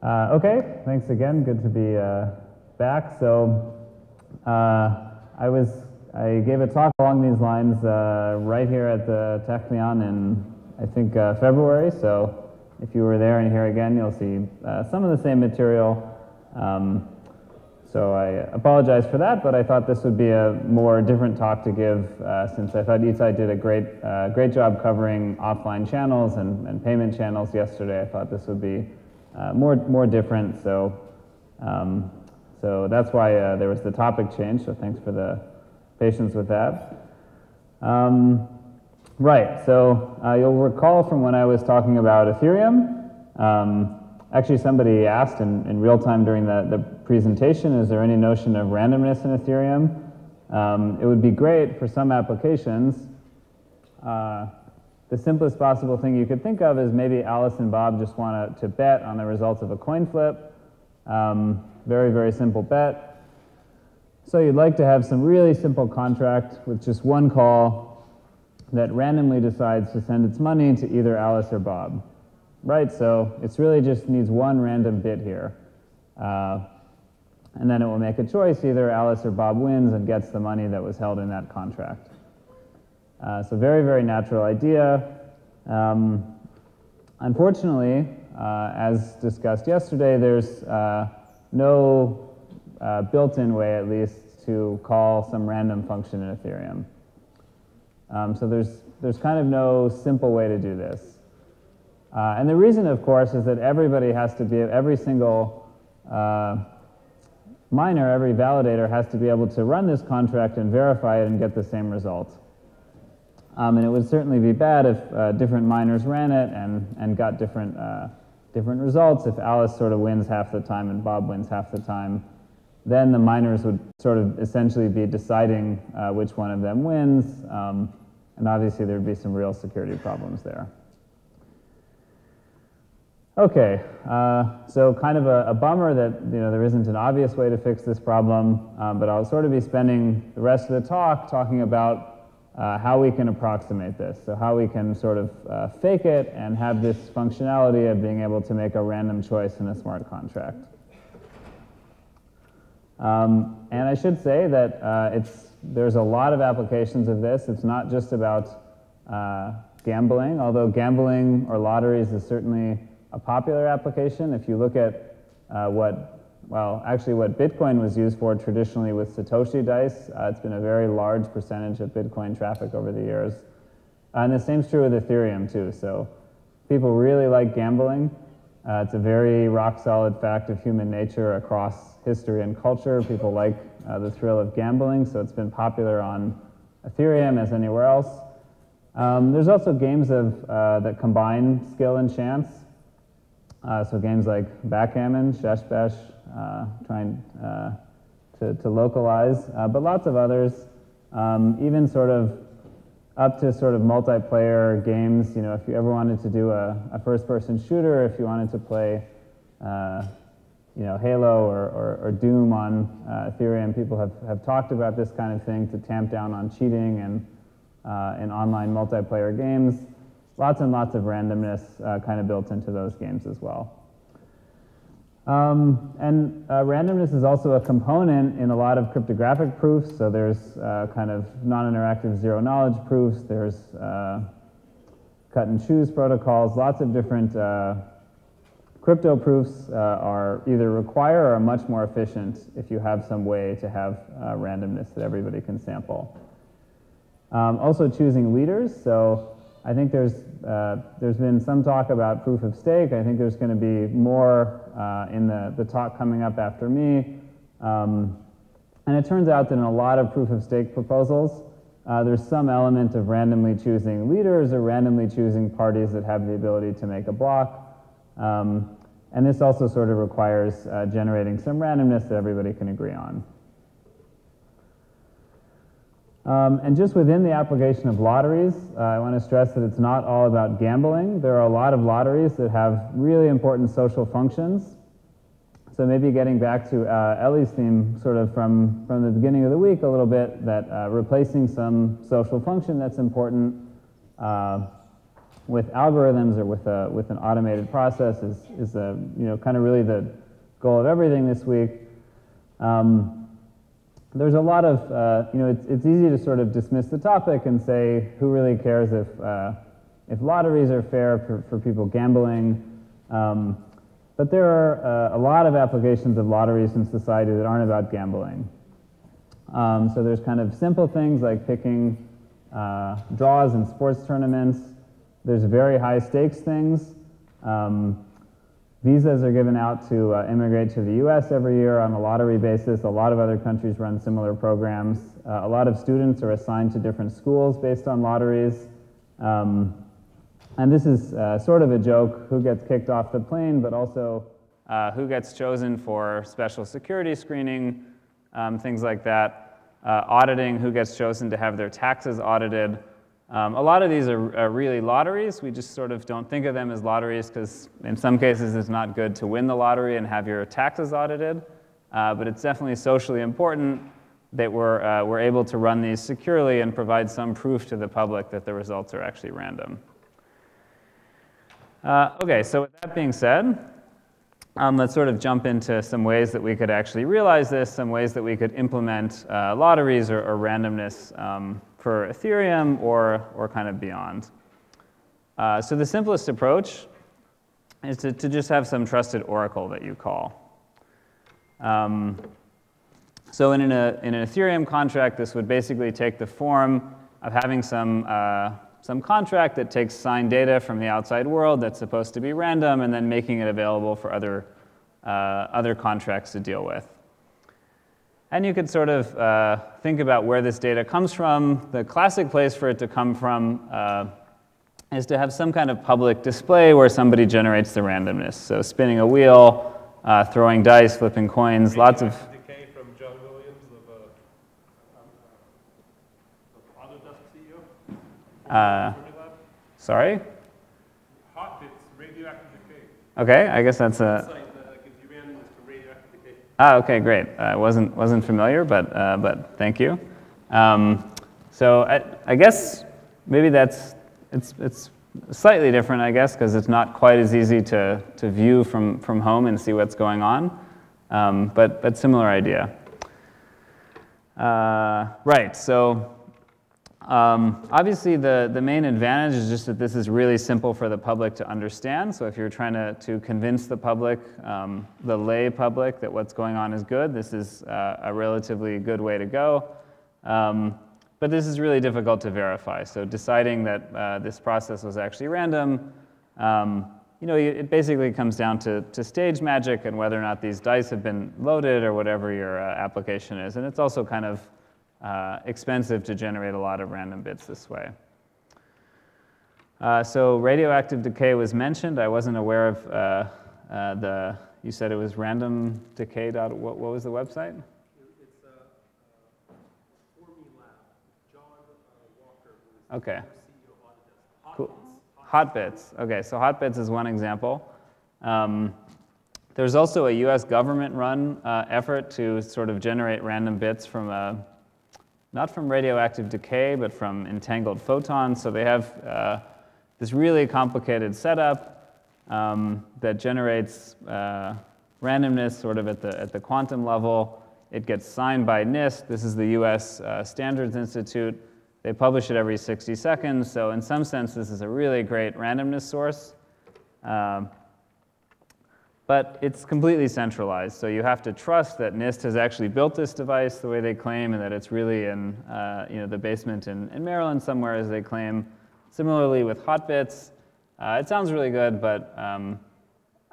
Okay, thanks again. Good to be back. So I gave a talk along these lines right here at the Technion in, I think, February. So if you were there and here again, you'll see some of the same material. So I apologize for that, but I thought this would be a more different talk to give since I thought Itai did a great job covering offline channels and payment channels yesterday. I thought this would be more different. So that's why there was the topic change. So thanks for the patience with that. Right. So you'll recall from when I was talking about Ethereum. Actually, somebody asked in real time during the presentation, is there any notion of randomness in Ethereum? It would be great for some applications. The simplest possible thing you could think of is maybe Alice and Bob just want to bet on the results of a coin flip. Very, very simple bet. So you'd like to have some really simple contract with just one call that randomly decides to send its money to either Alice or Bob. Right, so it's really just needs one random bit here. And then it will make a choice, either Alice or Bob wins and gets the money that was held in that contract. So very, very natural idea. Unfortunately, as discussed yesterday, there's no built-in way, at least, to call some random function in Ethereum. So there's kind of no simple way to do this. And the reason, of course, is that everybody has to be, every single miner, every validator has to be able to run this contract and verify it and get the same result. And it would certainly be bad if different miners ran it and got different results. If Alice sort of wins half the time and Bob wins half the time, then the miners would sort of essentially be deciding which one of them wins. And obviously there would be some real security problems there. Okay, so kind of a bummer that there isn't an obvious way to fix this problem, but I'll sort of be spending the rest of the talk talking about how we can approximate this, so how we can sort of fake it and have this functionality of being able to make a random choice in a smart contract. And I should say that there's a lot of applications of this. It's not just about gambling, although gambling or lotteries is certainly a popular application. If you look at what Bitcoin was used for traditionally with Satoshi dice, it's been a very large percentage of Bitcoin traffic over the years. And the same's true with Ethereum too. So people really like gambling. It's a very rock-solid fact of human nature across history and culture. People like the thrill of gambling, so it's been popular on Ethereum as anywhere else. There's also games that combine skill and chance. So games like backgammon, shesh-besh, trying to localize, but lots of others, even sort of up to sort of multiplayer games. If you ever wanted to do a first-person shooter, if you wanted to play, Halo or Doom on Ethereum, people have talked about this kind of thing to tamp down on cheating and in online multiplayer games. Lots and lots of randomness kind of built into those games as well. And randomness is also a component in a lot of cryptographic proofs. So there's kind of non-interactive zero-knowledge proofs. There's cut-and-choose protocols. Lots of different crypto proofs are either require or are much more efficient if you have some way to have randomness that everybody can sample. Also choosing leaders. So I think there's been some talk about proof of stake. I think there's going to be more in the talk coming up after me. And it turns out that in a lot of proof of stake proposals, there's some element of randomly choosing leaders or randomly choosing parties that have the ability to make a block. And this also sort of requires generating some randomness that everybody can agree on. And just within the application of lotteries, I want to stress that it's not all about gambling. There are a lot of lotteries that have really important social functions. So maybe getting back to Ellie's theme sort of from the beginning of the week a little bit, that replacing some social function that's important with algorithms or with an automated process is kind of really the goal of everything this week. There's a lot of, it's easy to sort of dismiss the topic and say, who really cares if lotteries are fair for people gambling? But there are a lot of applications of lotteries in society that aren't about gambling. So there's kind of simple things like picking draws in sports tournaments. There's very high stakes things. Visas are given out to immigrate to the US every year on a lottery basis. A lot of other countries run similar programs. A lot of students are assigned to different schools based on lotteries. And this is sort of a joke, who gets kicked off the plane, but also who gets chosen for special security screening, things like that. Auditing, who gets chosen to have their taxes audited. A lot of these are really lotteries. We just sort of don't think of them as lotteries because in some cases it's not good to win the lottery and have your taxes audited. But it's definitely socially important that we're able to run these securely and provide some proof to the public that the results are actually random. Okay, so with that being said, let's sort of jump into some ways that we could actually realize this, some ways that we could implement lotteries or randomness for Ethereum or kind of beyond. So the simplest approach is to just have some trusted oracle that you call. So in an Ethereum contract, this would basically take the form of having some contract that takes signed data from the outside world that's supposed to be random and then making it available for other contracts to deal with. And you could sort of think about where this data comes from. The classic place for it to come from is to have some kind of public display where somebody generates the randomness. So spinning a wheel, throwing dice, flipping coins, lots of... Decay from John Williams of Autodesk CEO? Sorry? Hot bits, radioactive decay. Okay, I guess that's a... Ah, okay, great. Wasn't familiar, but thank you. So I guess maybe it's slightly different, I guess, because it's not quite as easy to view from home and see what's going on, but similar idea. Right. So obviously the main advantage is just that this is really simple for the public to understand. So if you're trying to convince the public, the lay public, that what's going on is good, this is a relatively good way to go. But this is really difficult to verify. So deciding that this process was actually random, it basically comes down to stage magic and whether or not these dice have been loaded or whatever your application is. And it's also kind of expensive to generate a lot of random bits this way. So radioactive decay was mentioned. I wasn't aware of you said it was randomdecay. What was the website? It's Formulab. John Walker, who is okay. CEO of Autodesk. Cool. Hotbits. Okay, so Hotbits is one example. There's also a US government-run effort to sort of generate random bits from not from radioactive decay, but from entangled photons. So they have this really complicated setup that generates randomness sort of at the quantum level. It gets signed by NIST. This is the US Standards Institute. They publish it every 60 seconds. So in some sense, this is a really great randomness source. But it's completely centralized, so you have to trust that NIST has actually built this device the way they claim, and that it's really in the basement in Maryland somewhere, as they claim. Similarly with Hotbits, it sounds really good, but I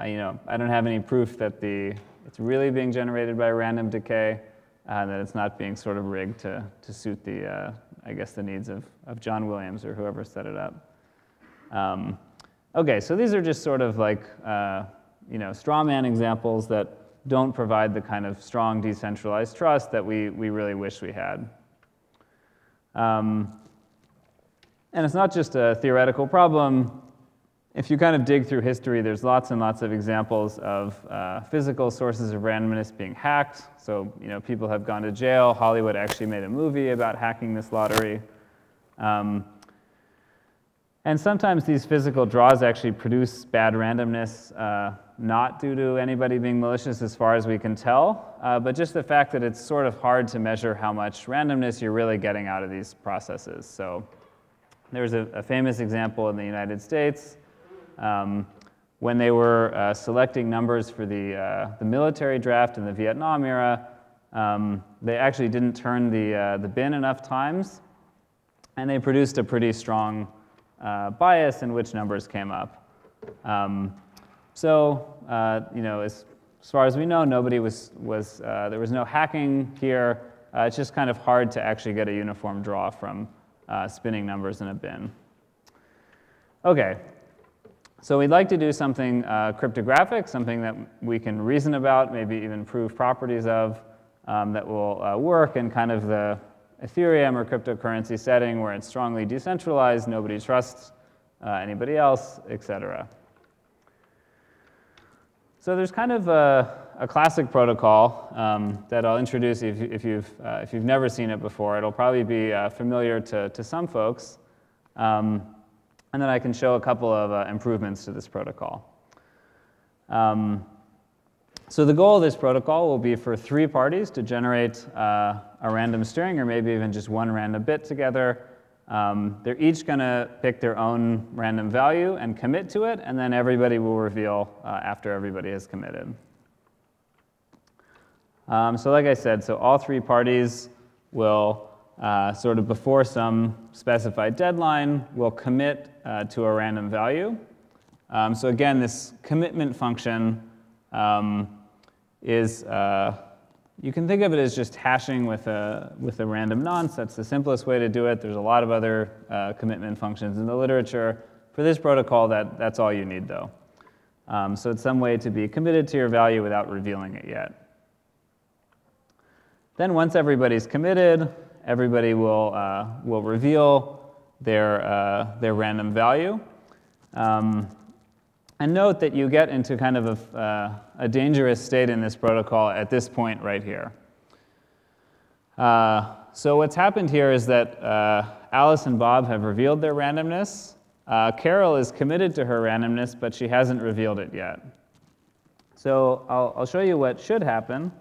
don't have any proof that it's really being generated by random decay, and that it's not being sort of rigged to suit I guess the needs of John Williams or whoever set it up. Okay, so these are just sort of like straw man examples that don't provide the kind of strong decentralized trust that we really wish we had. And it's not just a theoretical problem. If you kind of dig through history, there's lots and lots of examples of physical sources of randomness being hacked. So people have gone to jail. Hollywood actually made a movie about hacking this lottery. And sometimes these physical draws actually produce bad randomness, not due to anybody being malicious as far as we can tell, but just the fact that it's sort of hard to measure how much randomness you're really getting out of these processes. So there's a famous example in the United States. When they were selecting numbers for the military draft in the Vietnam era, they actually didn't turn the bin enough times, and they produced a pretty strong bias in which numbers came up. You know, as far as we know, nobody there was no hacking here. It's just kind of hard to actually get a uniform draw from spinning numbers in a bin. Okay, so we'd like to do something cryptographic, something that we can reason about, maybe even prove properties of, that will work in kind of the Ethereum or cryptocurrency setting where it's strongly decentralized, nobody trusts anybody else, etc. So there's kind of a classic protocol that I'll introduce if you've never seen it before. It'll probably be familiar to some folks. And then I can show a couple of improvements to this protocol. So the goal of this protocol will be for 3 parties to generate a random string, or maybe even just one random bit together. They're each going to pick their own random value and commit to it, and then everybody will reveal after everybody has committed. So like I said, so all 3 parties will, sort of before some specified deadline, will commit to a random value. So again, this commitment function is, you can think of it as just hashing with a random nonce. That's the simplest way to do it. There's a lot of other commitment functions in the literature. For this protocol, that's all you need, though. So it's some way to be committed to your value without revealing it yet. Then once everybody's committed, everybody will reveal their random value. And note that you get into kind of a dangerous state in this protocol at this point right here. So what's happened here is that Alice and Bob have revealed their randomness. Carol is committed to her randomness, but she hasn't revealed it yet. So I'll show you what should happen,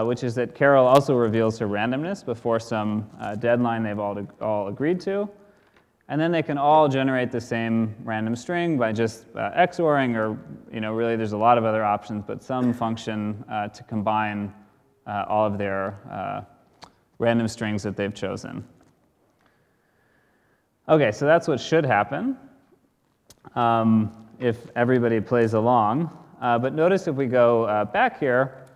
which is that Carol also reveals her randomness before some deadline they've all agreed to. And then they can all generate the same random string by just XORing, or really there's a lot of other options, but some function to combine all of their random strings that they've chosen. Okay, so that's what should happen if everybody plays along. But notice if we go back here,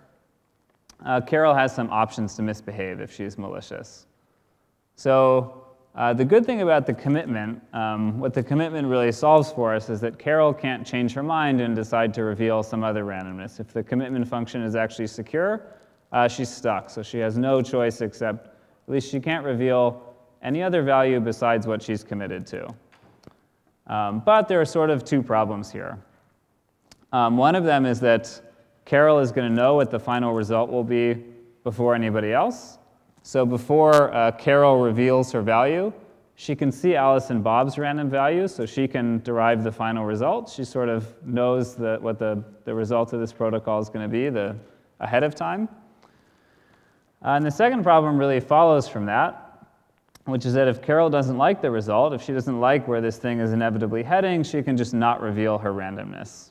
Carol has some options to misbehave if she's malicious. So the good thing about the commitment, what the commitment really solves for us is that Carol can't change her mind and decide to reveal some other randomness. If the commitment function is actually secure, she's stuck. So she has no choice except, at least she can't reveal any other value besides what she's committed to. But there are sort of 2 problems here. One of them is that Carol is going to know what the final result will be before anybody else. So before Carol reveals her value, she can see Alice and Bob's random value, so she can derive the final result. She sort of knows what the result of this protocol is going to be ahead of time. And the second problem really follows from that, which is that if Carol doesn't like the result, if she doesn't like where this thing is inevitably heading, she can just not reveal her randomness.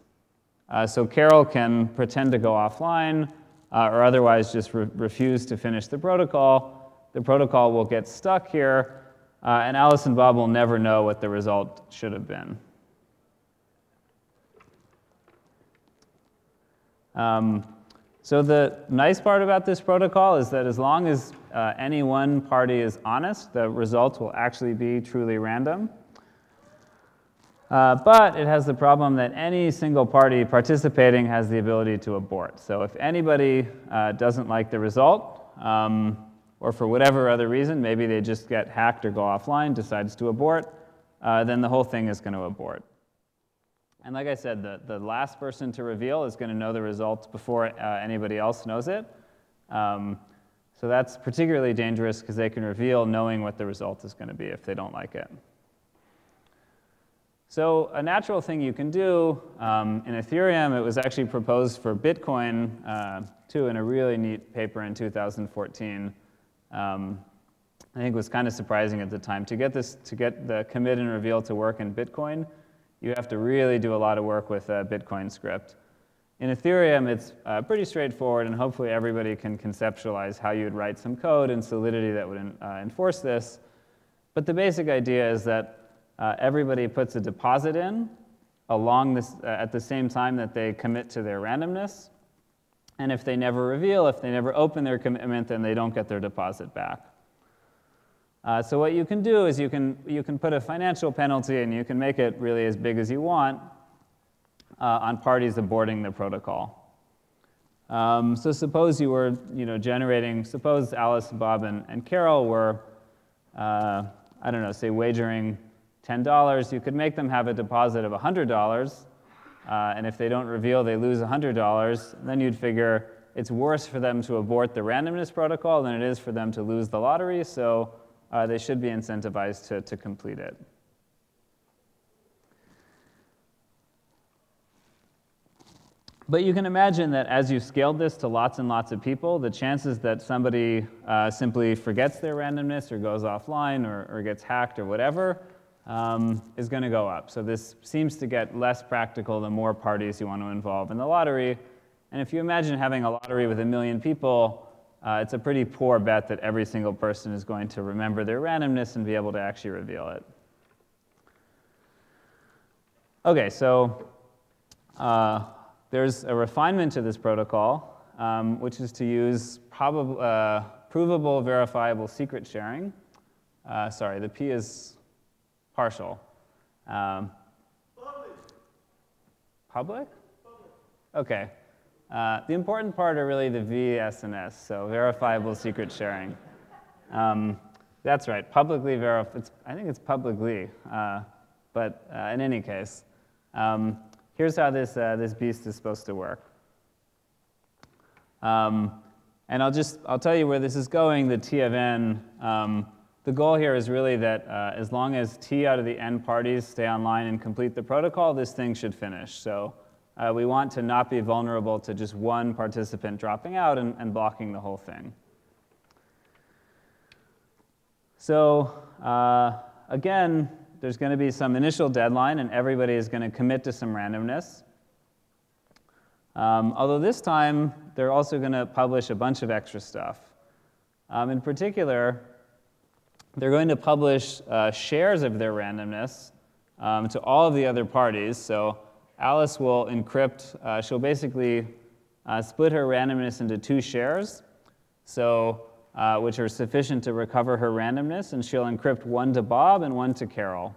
So Carol can pretend to go offline, or otherwise just refuse to finish the protocol. The protocol will get stuck here, and Alice and Bob will never know what the result should have been. So the nice part about this protocol is that as long as any one party is honest, the result will actually be truly random. But it has the problem that any single party participating has the ability to abort. So if anybody doesn't like the result, or for whatever other reason, maybe they just get hacked or go offline, decides to abort, then the whole thing is going to abort. And like I said, the last person to reveal is going to know the result before anybody else knows it. So that's particularly dangerous because they can reveal knowing what the result is going to be if they don't like it. So a natural thing you can do, in Ethereum, it was actually proposed for Bitcoin, too, in a really neat paper in 2014. I think it was kind of surprising at the time. To get the commit and reveal to work in Bitcoin, you have to really do a lot of work with Bitcoin script. In Ethereum, it's pretty straightforward, and hopefully everybody can conceptualize how you'd write some code and Solidity that would enforce this. But the basic idea is that everybody puts a deposit in along this, at the same time that they commit to their randomness. And if they never reveal, if they never open their commitment, then they don't get their deposit back. So what you can do is you can put a financial penalty, and you can make it really as big as you want on parties aborting the protocol. So suppose you were suppose Alice, Bob, and Carol were, I don't know, say wagering $10. You could make them have a deposit of $100, and if they don't reveal, they lose $100. Then you'd figure it's worse for them to abort the randomness protocol than it is for them to lose the lottery, so they should be incentivized to complete it. But you can imagine that as you scaled this to lots and lots of people, the chances that somebody simply forgets their randomness or goes offline or gets hacked or whatever is going to go up. So this seems to get less practical the more parties you want to involve in the lottery. And if you imagine having a lottery with 1 million people, it's a pretty poor bet that every single person is going to remember their randomness and be able to actually reveal it. OK, so there's a refinement to this protocol, which is to use provable verifiable secret sharing. Sorry, the P is partial. Public? Public. OK. The important part are really the V, S, and S, so verifiable secret sharing. That's right, publicly verified. I think it's publicly, but in any case, here's how this beast is supposed to work. And I'll tell you where this is going, the T of N. The goal here is really that as long as T out of the N parties stay online and complete the protocol, this thing should finish. So we want to not be vulnerable to just one participant dropping out and blocking the whole thing. So again, there's going to be some initial deadline, and everybody is going to commit to some randomness. Although this time, they're also going to publish a bunch of extra stuff. In particular, they're going to publish shares of their randomness to all of the other parties. So Alice will encrypt, she'll basically split her randomness into 2 shares, so, which are sufficient to recover her randomness, and she'll encrypt 1 to Bob and 1 to Carol.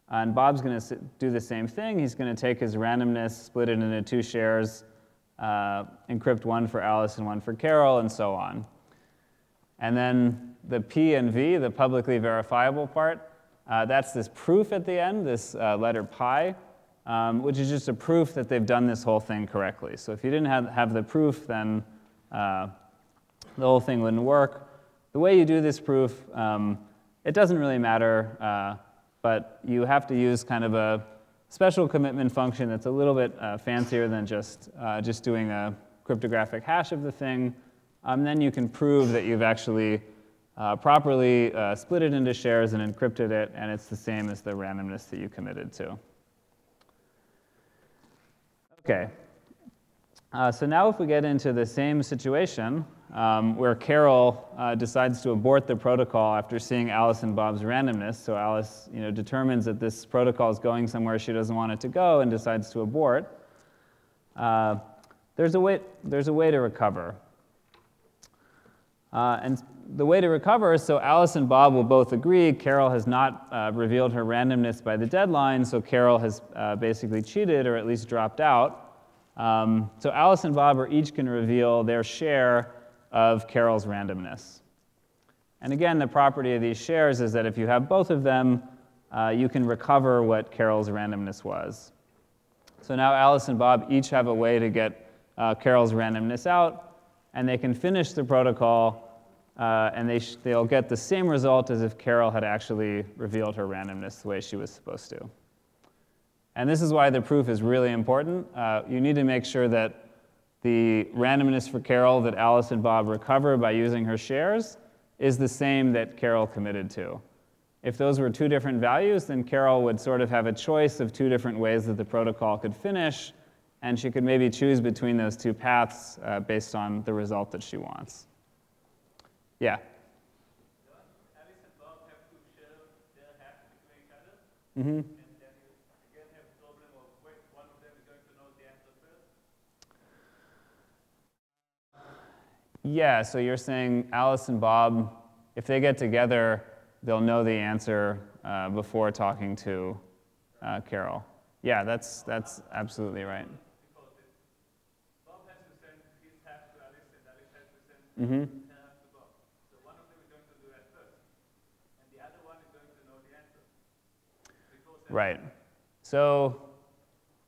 And Bob's going to do the same thing. He's going to take his randomness, split it into 2 shares, encrypt 1 for Alice and 1 for Carol, and so on. And then the P and V, the publicly verifiable part, that's this proof at the end, this letter pi, which is just a proof that they've done this whole thing correctly. So if you didn't have the proof, then the whole thing wouldn't work. The way you do this proof, it doesn't really matter, but you have to use kind of a special commitment function that's a little bit fancier than just doing a cryptographic hash of the thing. Then you can prove that you've actually properly split it into shares and encrypted it, and it's the same as the randomness that you committed to. OK. So now if we get into the same situation where Carol decides to abort the protocol after seeing Alice and Bob's randomness, so Alice determines that this protocol is going somewhere she doesn't want it to go and decides to abort, there's a way to recover. And the way to recover is so Alice and Bob will both agree Carol has not revealed her randomness by the deadline, so Carol has basically cheated or at least dropped out. So Alice and Bob are each going to reveal their share of Carol's randomness. And again, the property of these shares is that if you have both of them, you can recover what Carol's randomness was. So now Alice and Bob each have a way to get Carol's randomness out, and they can finish the protocol, and they'll get the same result as if Carol had actually revealed her randomness the way she was supposed to. And this is why the proof is really important. You need to make sure that the randomness for Carol that Alice and Bob recover by using her shares is the same that Carol committed to. If those were two different values, then Carol would sort of have a choice of two different ways that the protocol could finish, and she could maybe choose between those two paths based on the result that she wants. Yeah? Alice and Bob have to share their hash between each other, and then you again have the problem of which one of them is going to know the answer first. Yeah, so you're saying Alice and Bob, if they get together, they'll know the answer before talking to Carol. Yeah, that's absolutely right. Because Bob has to send his hash to Alice, and Alice has to send her hash to Bob. So one of them is going to do that first, and the other one is going to know the answer. Right. So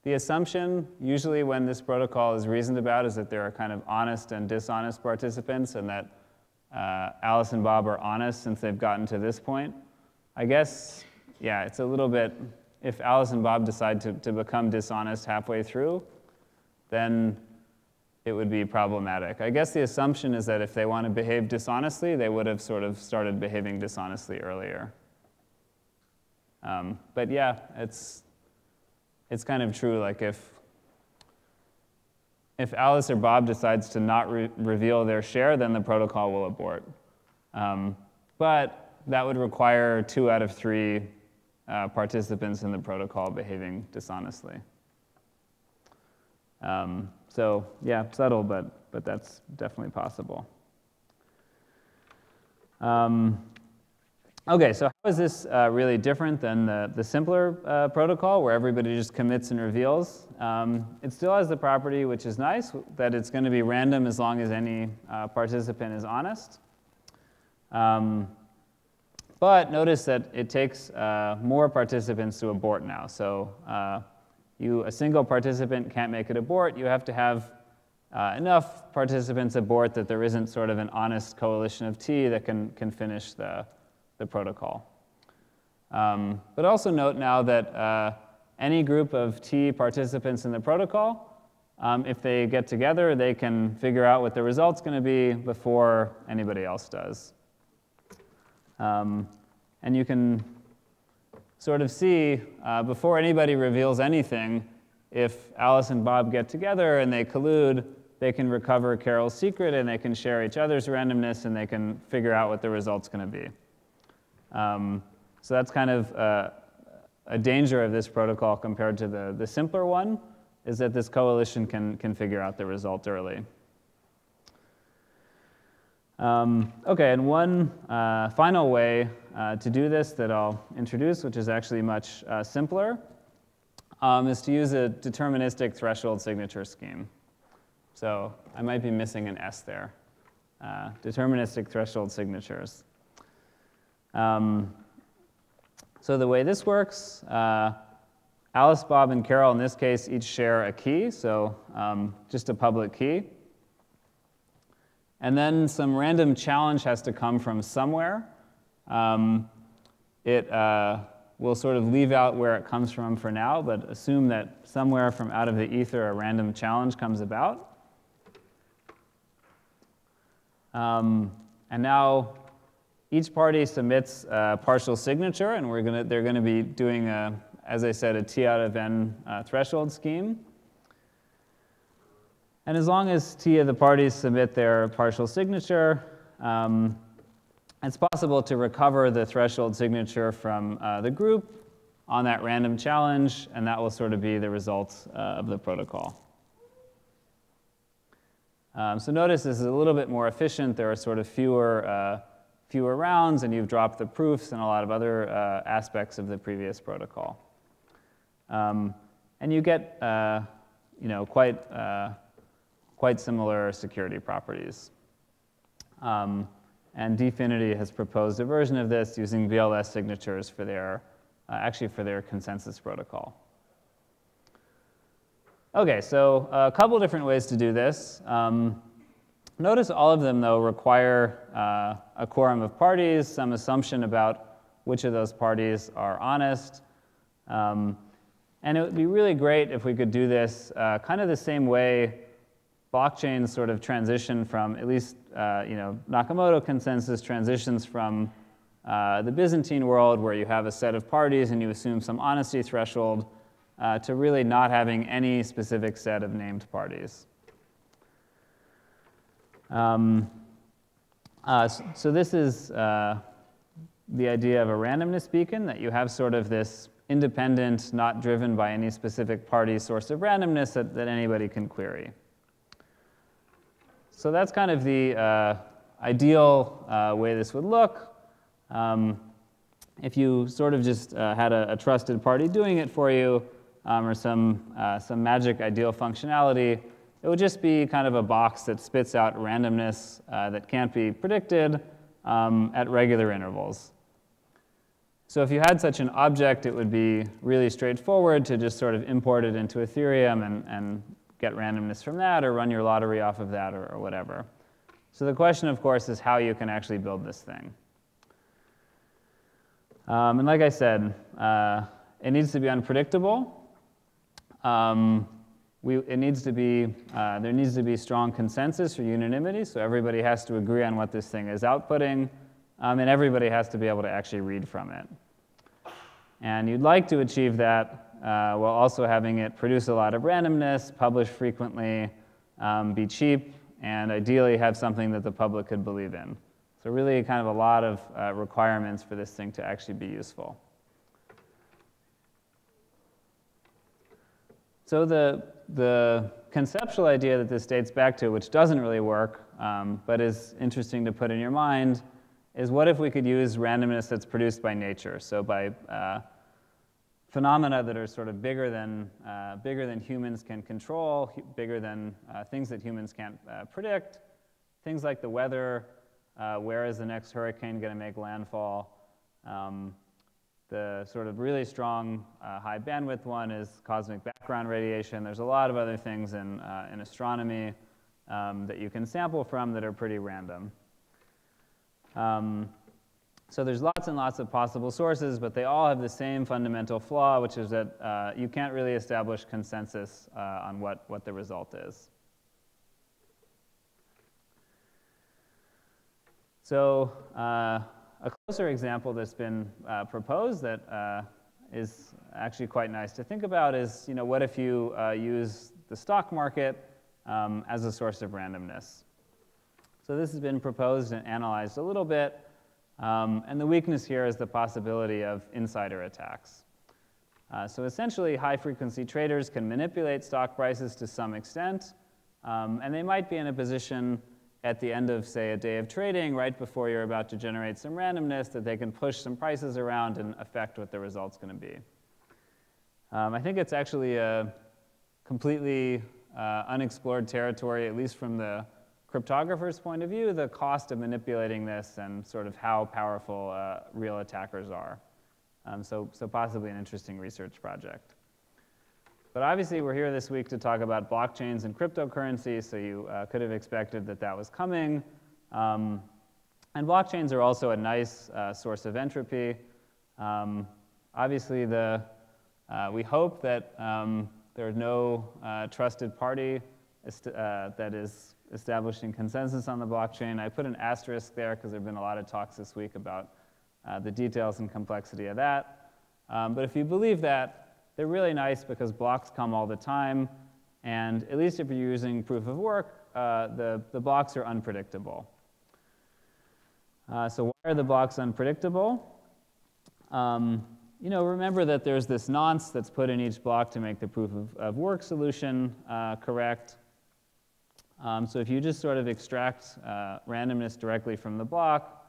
the assumption, usually when this protocol is reasoned about, is that there are kind of honest and dishonest participants, and that Alice and Bob are honest since they've gotten to this point. I guess, yeah, it's a little bit, if Alice and Bob decide to become dishonest halfway through, then it would be problematic. I guess the assumption is that if they want to behave dishonestly, they would have sort of started behaving dishonestly earlier. But yeah, it's kind of true. Like if Alice or Bob decides to not reveal their share, then the protocol will abort. But that would require 2 out of 3 participants in the protocol behaving dishonestly. So yeah, subtle, but that's definitely possible. Okay, so how is this really different than the simpler protocol where everybody just commits and reveals? It still has the property, which is nice, that it's going to be random as long as any participant is honest. But notice that it takes more participants to abort now. So a single participant can't make it abort. You have to have enough participants abort that there isn't sort of an honest coalition of T that can finish the protocol. But also note now that any group of T participants in the protocol, if they get together, they can figure out what the result's going to be before anybody else does. And you can sort of see, before anybody reveals anything, if Alice and Bob get together and they collude, they can recover Carol's secret, and they can share each other's randomness, and they can figure out what the result's going to be. So that's kind of a danger of this protocol compared to the simpler one, is that this coalition can figure out the result early. Okay, and one final way to do this that I'll introduce, which is actually much simpler, is to use a deterministic threshold signature scheme. So I might be missing an S there. Deterministic threshold signatures. So the way this works, Alice, Bob, and Carol in this case each share a key, so just a public key. And then some random challenge has to come from somewhere. It will sort of leave out where it comes from for now, but assume that somewhere from out of the ether a random challenge comes about. And now each party submits a partial signature, and they're going to be doing, as I said, a T out of N threshold scheme. And as long as T of the parties submit their partial signature, it's possible to recover the threshold signature from the group on that random challenge, and that will sort of be the result of the protocol. So notice this is a little bit more efficient. There are sort of fewer rounds, and you've dropped the proofs and a lot of other aspects of the previous protocol. And you get quite similar security properties. And Dfinity has proposed a version of this using VLS signatures for their, for their consensus protocol. Okay, so a couple different ways to do this. Notice all of them, though, require a quorum of parties, some assumption about which of those parties are honest. And it would be really great if we could do this kind of the same way blockchains sort of transition from, at least Nakamoto consensus transitions from the Byzantine world, where you have a set of parties and you assume some honesty threshold, to really not having any specific set of named parties. So this is the idea of a randomness beacon, that you have sort of this independent, not driven by any specific party source of randomness that anybody can query. So that's kind of the ideal way this would look. If you sort of just had a trusted party doing it for you, or some magic ideal functionality, it would just be kind of a box that spits out randomness that can't be predicted at regular intervals. So if you had such an object, it would be really straightforward to just sort of import it into Ethereum and get randomness from that, or run your lottery off of that, or whatever. So the question, of course, is how you can actually build this thing. And like I said, it needs to be unpredictable. There needs to be strong consensus or unanimity, so everybody has to agree on what this thing is outputting, and everybody has to be able to actually read from it. And you'd like to achieve that while also having it produce a lot of randomness, publish frequently, be cheap, and ideally have something that the public could believe in. So really kind of a lot of requirements for this thing to actually be useful. So the conceptual idea that this dates back to, which doesn't really work, but is interesting to put in your mind, is what if we could use randomness that's produced by nature, so by phenomena that are sort of bigger than humans can control, bigger than things that humans can't predict, things like the weather, where is the next hurricane going to make landfall. The sort of really strong high bandwidth one is cosmic background radiation. There's a lot of other things in astronomy that you can sample from that are pretty random. So there's lots and lots of possible sources, but they all have the same fundamental flaw, which is that you can't really establish consensus on what the result is. So a closer example that's been proposed that is actually quite nice to think about is, what if you use the stock market as a source of randomness? So this has been proposed and analyzed a little bit. And the weakness here is the possibility of insider attacks. So essentially, high-frequency traders can manipulate stock prices to some extent. And they might be in a position at the end of, say, a day of trading, right before you're about to generate some randomness, that they can push some prices around and affect what the result's going to be. I think it's actually a completely unexplored territory, at least from the cryptographer's point of view, the cost of manipulating this and sort of how powerful real attackers are. So possibly an interesting research project. But obviously, we're here this week to talk about blockchains and cryptocurrencies, so you could have expected that that was coming. And blockchains are also a nice source of entropy. Obviously, we hope that there is no trusted party that is establishing consensus on the blockchain. I put an asterisk there because there have been a lot of talks this week about the details and complexity of that. But if you believe that, they're really nice because blocks come all the time. And at least if you're using proof of work, the blocks are unpredictable. So why are the blocks unpredictable? Remember that there's this nonce that's put in each block to make the proof of work solution correct. So if you just sort of extract randomness directly from the block,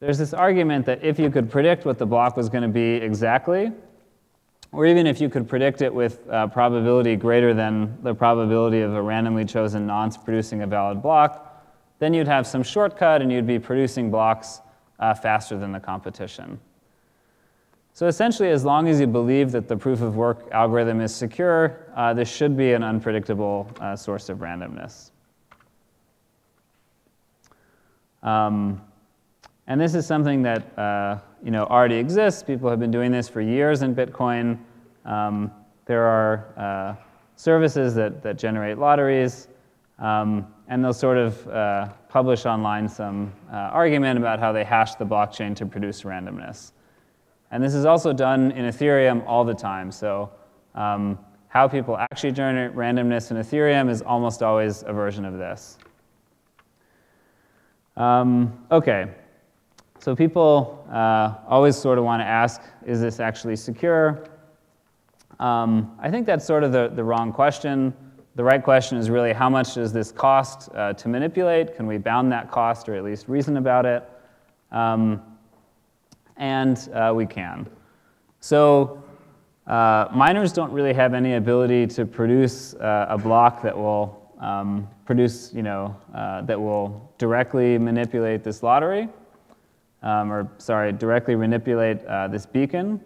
there's this argument that if you could predict what the block was going to be exactly, or even if you could predict it with probability greater than the probability of a randomly chosen nonce producing a valid block, then you'd have some shortcut and you'd be producing blocks faster than the competition. So essentially, as long as you believe that the proof of work algorithm is secure, this should be an unpredictable source of randomness. And this is something that already exists. People have been doing this for years in Bitcoin. There are services that generate lotteries, and they'll sort of publish online some argument about how they hash the blockchain to produce randomness. And this is also done in Ethereum all the time. So how people actually generate randomness in Ethereum is almost always a version of this. OK, so people always sort of want to ask, is this actually secure? I think that's sort of the wrong question. The right question is really, how much does this cost to manipulate? Can we bound that cost or at least reason about it? And we can. So miners don't really have any ability to produce a block that will that will directly manipulate this lottery, directly manipulate this beacon.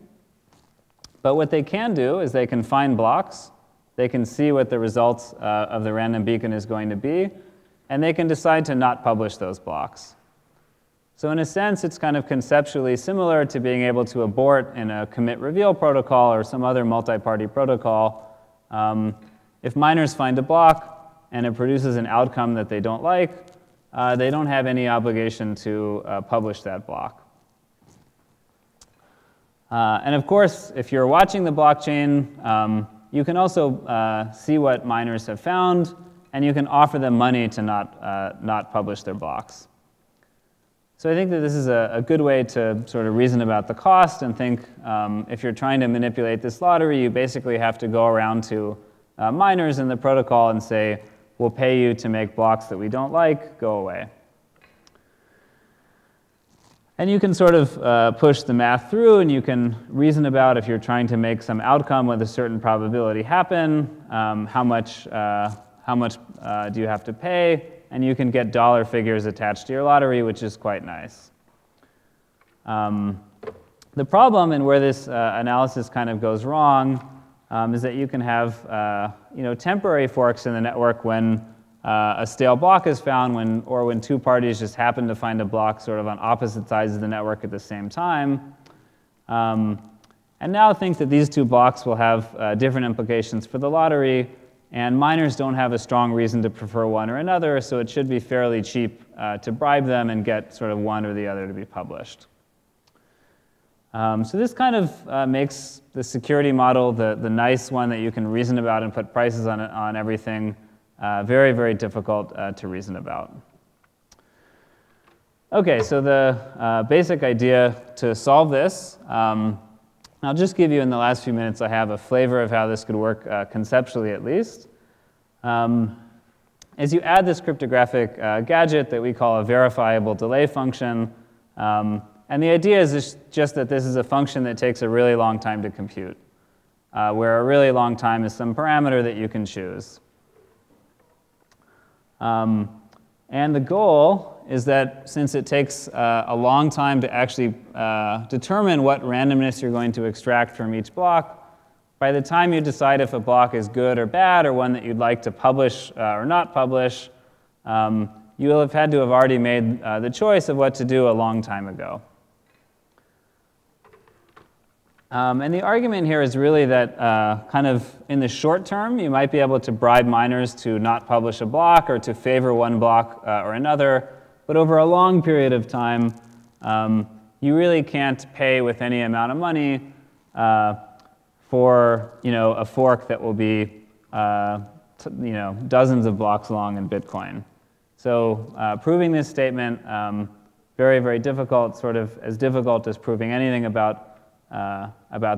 But what they can do is they can find blocks. They can see what the results of the random beacon is going to be, and they can decide to not publish those blocks. So in a sense, it's kind of conceptually similar to being able to abort in a commit-reveal protocol or some other multi-party protocol. If miners find a block and it produces an outcome that they don't like, they don't have any obligation to publish that block. And of course, if you're watching the blockchain, you can also see what miners have found, and you can offer them money to not publish their blocks. So I think that this is a good way to sort of reason about the cost and think if you're trying to manipulate this lottery, you basically have to go around to miners in the protocol and say, we'll pay you to make blocks that we don't like, go away. And you can sort of push the math through, and you can reason about if you're trying to make some outcome with a certain probability happen, how much do you have to pay, and you can get dollar figures attached to your lottery, which is quite nice. The problem, and where this analysis kind of goes wrong, is that you can have temporary forks in the network when a stale block is found, or when two parties just happen to find a block sort of on opposite sides of the network at the same time. And now think that these two blocks will have different implications for the lottery, and miners don't have a strong reason to prefer one or another, so it should be fairly cheap to bribe them and get sort of one or the other to be published. So this kind of makes the security model, the nice one that you can reason about and put prices on everything, very, very difficult to reason about. OK, so the basic idea to solve this, I'll just give you in the last few minutes, I have a flavor of how this could work conceptually at least. As you add this cryptographic gadget that we call a verifiable delay function, and the idea is just that this is a function that takes a really long time to compute, where a really long time is some parameter that you can choose. And the goal is that since it takes a long time to actually determine what randomness you're going to extract from each block, by the time you decide if a block is good or bad or one that you'd like to publish or not publish, you will have had to have already made the choice of what to do a long time ago. And the argument here is really that kind of in the short term, you might be able to bribe miners to not publish a block or to favor one block or another. But over a long period of time, you really can't pay with any amount of money for a fork that will be dozens of blocks long in Bitcoin. So proving this statement, very, very difficult, sort of as difficult as proving anything about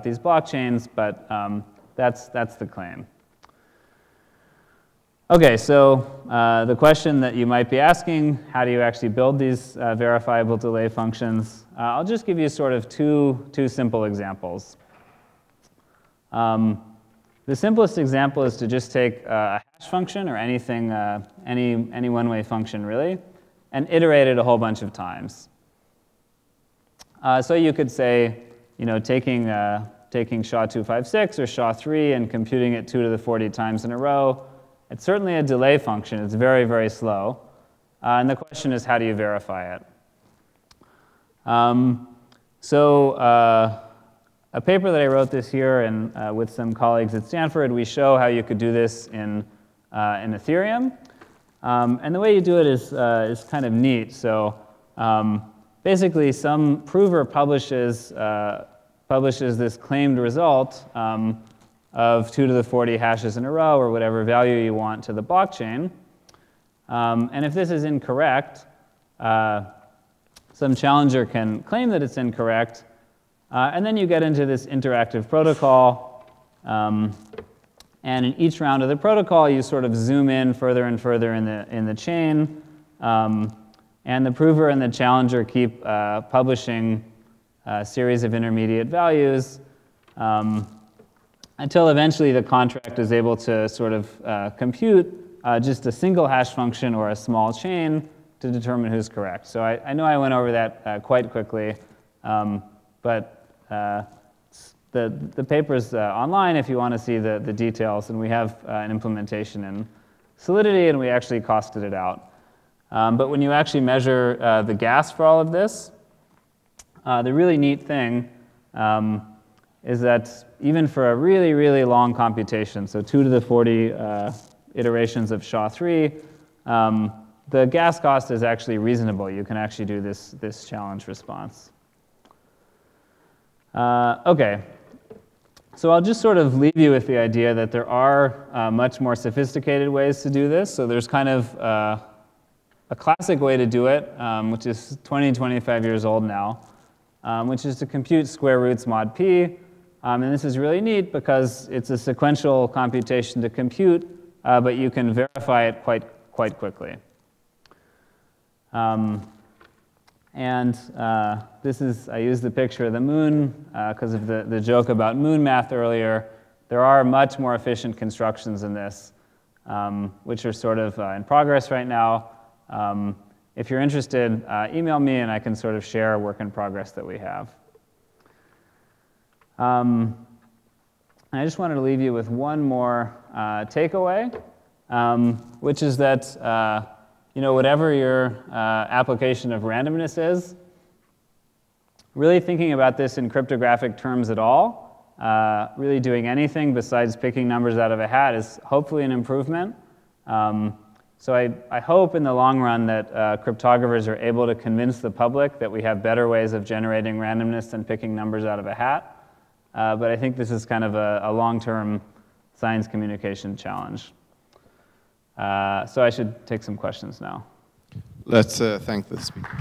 these blockchains, but that's the claim. OK, so the question that you might be asking, how do you actually build these verifiable delay functions? I'll just give you sort of two simple examples. The simplest example is to just take a hash function or anything, any one-way function really, and iterate it a whole bunch of times. So you could say, taking SHA-256 or SHA-3 and computing it 2 to the 40 times in a row, it's certainly a delay function. It's very, very slow. And the question is, how do you verify it? A paper that I wrote this year and with some colleagues at Stanford, we show how you could do this in Ethereum. And the way you do it is kind of neat. So basically, some prover publishes this claimed result of 2 to the 40 hashes in a row, or whatever value you want, to the blockchain. And if this is incorrect, some challenger can claim that it's incorrect. And then you get into this interactive protocol. And in each round of the protocol, you sort of zoom in further and further in the chain. And the prover and the challenger keep publishing a series of intermediate values until eventually the contract is able to sort of compute just a single hash function or a small chain to determine who's correct. So I know I went over that quite quickly, but the paper's online if you want to see the details, and we have an implementation in Solidity, and we actually costed it out. But when you actually measure the gas for all of this, the really neat thing is that even for a really, really long computation, so 2 to the 40 iterations of SHA-3, the gas cost is actually reasonable. You can actually do this challenge response. OK, so I'll just sort of leave you with the idea that there are much more sophisticated ways to do this. So there's kind of a classic way to do it, which is 20, 25 years old now, which is to compute square roots mod p. And this is really neat because it's a sequential computation to compute, but you can verify it quite quickly. This is, I used the picture of the moon because of the joke about moon math earlier. There are much more efficient constructions in this, which are sort of in progress right now. If you're interested, email me and I can sort of share a work in progress that we have. And I just wanted to leave you with one more takeaway, which is that whatever your application of randomness is, really thinking about this in cryptographic terms at all, really doing anything besides picking numbers out of a hat is hopefully an improvement. So I hope in the long run that cryptographers are able to convince the public that we have better ways of generating randomness than picking numbers out of a hat. But I think this is kind of a long-term science communication challenge. So I should take some questions now. Let's thank the speaker.